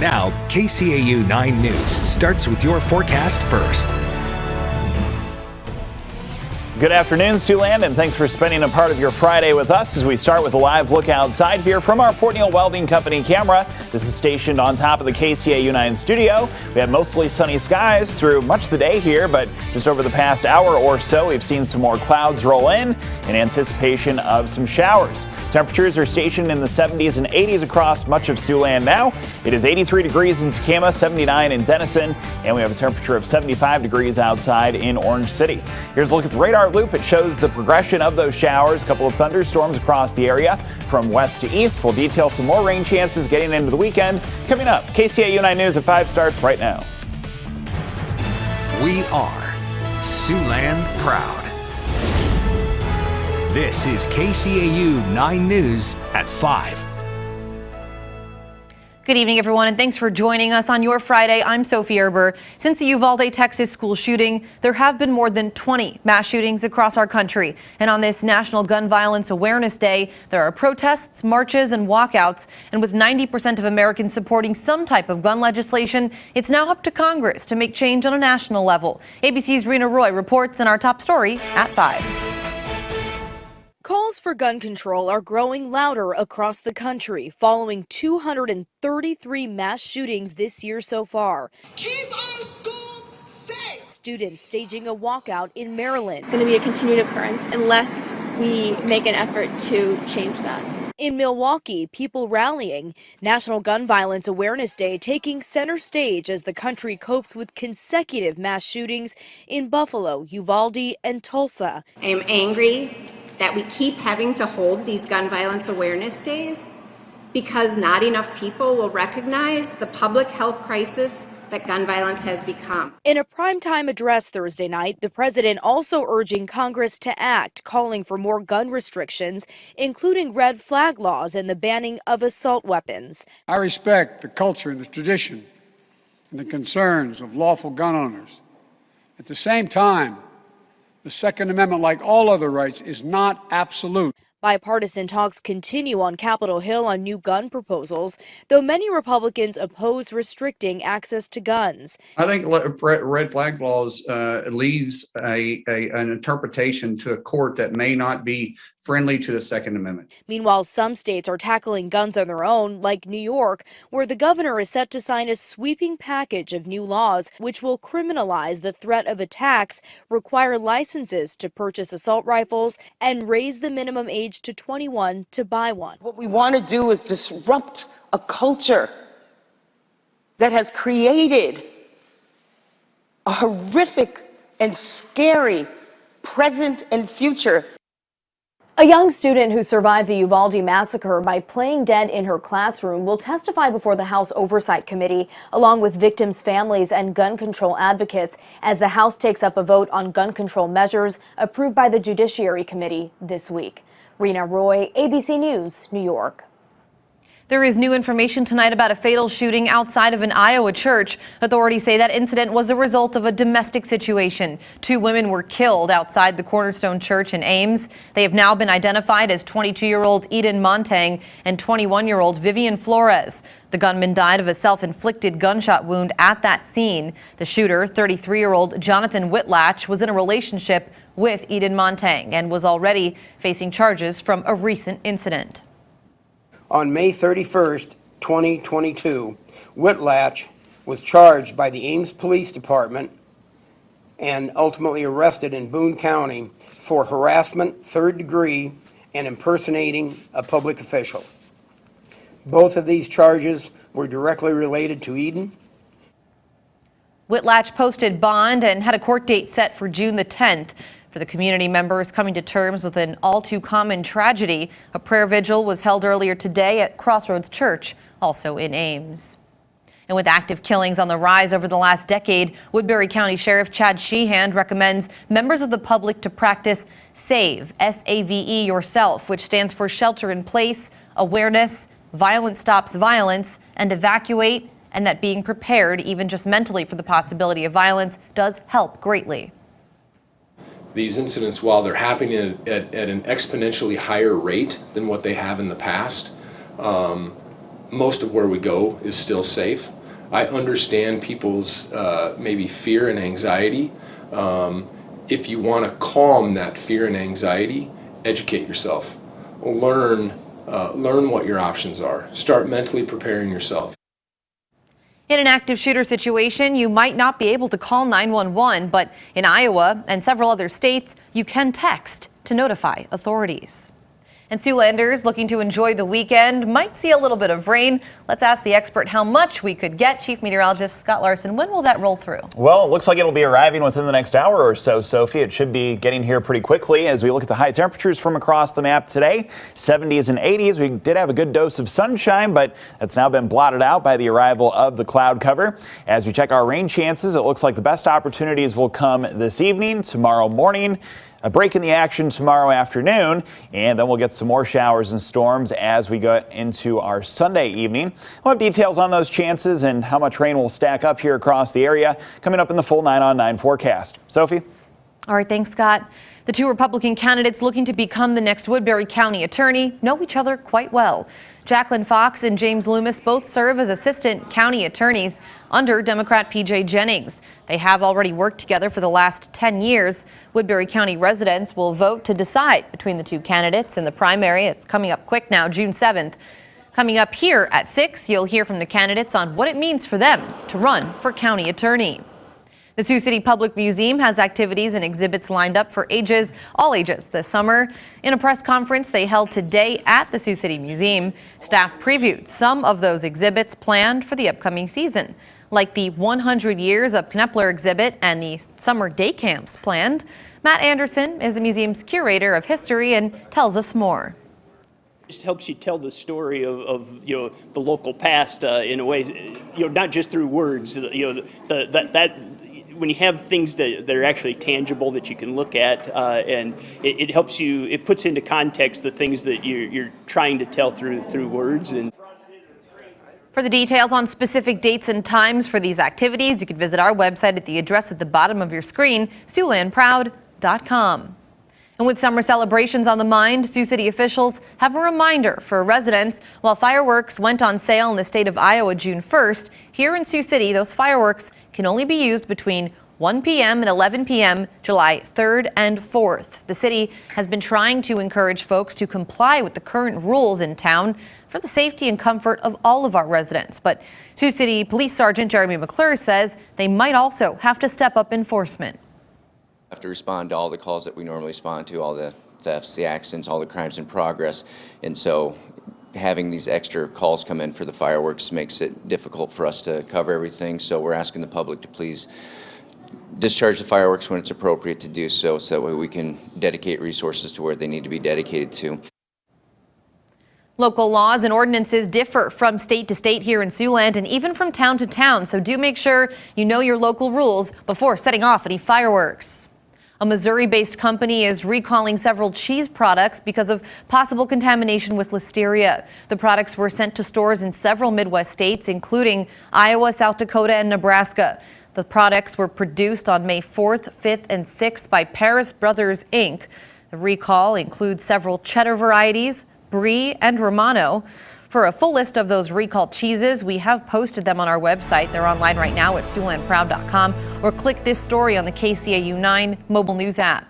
Now, KCAU 9 News starts with your forecast first. Good afternoon, Siouxland, and thanks for spending a part of your Friday with us as we start with a live look outside here from our Port Neal Welding Company camera. This is stationed on top of the KCAU 9 studio. We have mostly sunny skies through much of the day here, but just over the past hour or so, we've seen some more clouds roll in anticipation of some showers. Temperatures are stationed in the 70s and 80s across much of Siouxland now. It is 83 degrees in Tacoma, 79 in Denison, and we have a temperature of 75 degrees outside in Orange City. Here's a look at the radar loop. It shows the progression of those showers. A couple of thunderstorms across the area from west to east. We'll detail some more rain chances getting into the weekend. Coming up, KCAU 9 News at 5 starts right now. We are Siouxland proud. This is KCAU 9 News at 5. Good evening, everyone, and thanks for joining us on your Friday. I'm Sophie Erber. Since the Uvalde, Texas school shooting, there have been more than 20 mass shootings across our country. And on this National Gun Violence Awareness Day, there are protests, marches, and walkouts. And with 90% of Americans supporting some type of gun legislation, it's now up to Congress to make change on a national level. ABC's Rena Roy reports in our top story at 5. Calls for gun control are growing louder across the country following 233 mass shootings this year so far. Keep our schools safe. Students staging a walkout in Maryland. It's going to be a continued occurrence unless we make an effort to change that. In Milwaukee, people rallying. National Gun Violence Awareness Day taking center stage as the country copes with consecutive mass shootings in Buffalo, Uvalde, and Tulsa. I am angry that we keep having to hold these gun violence awareness days because not enough people will recognize the public health crisis that gun violence has become. In a primetime address Thursday night, the president also urging Congress to act, calling for more gun restrictions, including red flag laws and the banning of assault weapons. I respect the culture and the tradition and the concerns of lawful gun owners. At the same time, the Second Amendment, like all other rights, is not absolute. Bipartisan talks continue on Capitol Hill on new gun proposals, though many Republicans oppose restricting access to guns. I think red flag laws leaves an interpretation to a court that may not be friendly to the Second Amendment. Meanwhile, some states are tackling guns on their own, like New York, where the governor is set to sign a sweeping package of new laws which will criminalize the threat of attacks, require licenses to purchase assault rifles, and raise the minimum age to 21 to buy one. What we want to do is disrupt a culture that has created a horrific and scary present and future. A young student who survived the Uvalde massacre by playing dead in her classroom will testify before the House Oversight Committee, along with victims' families and gun control advocates, as the House takes up a vote on gun control measures approved by the Judiciary Committee this week. Rena Roy, ABC News, New York. There is new information tonight about a fatal shooting outside of an Iowa church. Authorities say that incident was the result of a domestic situation. 2 women were killed outside the Cornerstone Church in Ames. They have now been identified as 22-year-old Eden Montang and 21-year-old Vivian Flores. The gunman died of a self-inflicted gunshot wound at that scene. The shooter, 33-year-old Jonathan Whitlatch, was in a relationship with Eden Montang and was already facing charges from a recent incident. On May 31st, 2022, Whitlatch was charged by the Ames Police Department and ultimately arrested in Boone County for harassment, 3rd degree, and impersonating a public official. Both of these charges were directly related to Eden. Whitlatch posted bond and had a court date set for June the 10th. For the community members coming to terms with an all-too-common tragedy, a prayer vigil was held earlier today at Crossroads Church, also in Ames. And with active killings on the rise over the last decade, Woodbury County Sheriff Chad Sheehan recommends members of the public to practice SAVE, S-A-V-E, yourself, which stands for Shelter in Place, Awareness, Violence Stops Violence, and Evacuate, and that being prepared, even just mentally, for the possibility of violence does help greatly. These incidents, while they're happening at an exponentially higher rate than what they have in the past, most of where we go is still safe. I understand people's maybe fear and anxiety. If you want to calm that fear and anxiety, educate yourself. Learn what your options are. Start mentally preparing yourself. In an active shooter situation, you might not be able to call 911, but in Iowa and several other states, you can text to notify authorities. And Siouxlanders looking to enjoy the weekend might see a little bit of rain. Let's ask the expert how much we could get. Chief Meteorologist Scott Larson, when will that roll through? Well, it looks like it'll be arriving within the next hour or so, Sophie. It should be getting here pretty quickly as we look at the high temperatures from across the map today. 70s and 80s. We did have a good dose of sunshine, but that's now been blotted out by the arrival of the cloud cover. As we check our rain chances, it looks like the best opportunities will come this evening, tomorrow morning, a break in the action tomorrow afternoon, and then we'll get some more showers and storms as we go into our Sunday evening. We'll have details on those chances and how much rain will stack up here across the area coming up in the full 9 on 9 forecast. Sophie? All right, thanks, Scott. The two Republican candidates looking to become the next Woodbury County attorney know each other quite well. Jacqueline Fox and James Loomis both serve as assistant county attorneys under Democrat P.J. Jennings. They have already worked together for the last 10 years. Woodbury County residents will vote to decide between the two candidates in the primary. It's coming up quick now, June 7th. Coming up here at 6, you'll hear from the candidates on what it means for them to run for county attorney. The Sioux City Public Museum has activities and exhibits lined up for all ages this summer. In a press conference they held today at the Sioux City Museum, staff previewed some of those exhibits planned for the upcoming season, like the 100 Years of Knepler exhibit and the summer day camps planned. Matt Anderson is the museum's curator of history and tells us more. It just helps you tell the story of the local past in a way, not just through words. That when you have things that are actually tangible that you can look at, and it helps you. It puts into context the things that you're trying to tell through words. And for the details on specific dates and times for these activities, you can visit our website at the address at the bottom of your screen, SiouxlandProud.com. And with summer celebrations on the mind, Sioux City officials have a reminder for residents. While fireworks went on sale in the state of Iowa June 1st, here in Sioux City, those fireworks can only be used between 1 p.m. and 11 p.m. July 3rd and 4th. The city has been trying to encourage folks to comply with the current rules in town for the safety and comfort of all of our residents. But Sioux City Police Sergeant Jeremy McClure says they might also have to step up enforcement. We have to respond to all the calls that we normally respond to, all the thefts, the accidents, all the crimes in progress. And so having these extra calls come in for the fireworks makes it difficult for us to cover everything. So we're asking the public to please discharge the fireworks when it's appropriate to do so, so that way we can dedicate resources to where they need to be dedicated to. Local laws and ordinances differ from state to state here in Siouxland and even from town to town. So do make sure you know your local rules before setting off any fireworks. A Missouri-based company is recalling several cheese products because of possible contamination with listeria. The products were sent to stores in several Midwest states, including Iowa, South Dakota, and Nebraska. The products were produced on May 4th, 5th, and 6th by Paris Brothers, Inc. The recall includes several cheddar varieties, Brie, and Romano. For a full list of those recalled cheeses, we have posted them on our website. They're online right now at SiouxlandProud.com, or click this story on the KCAU-9 mobile news app.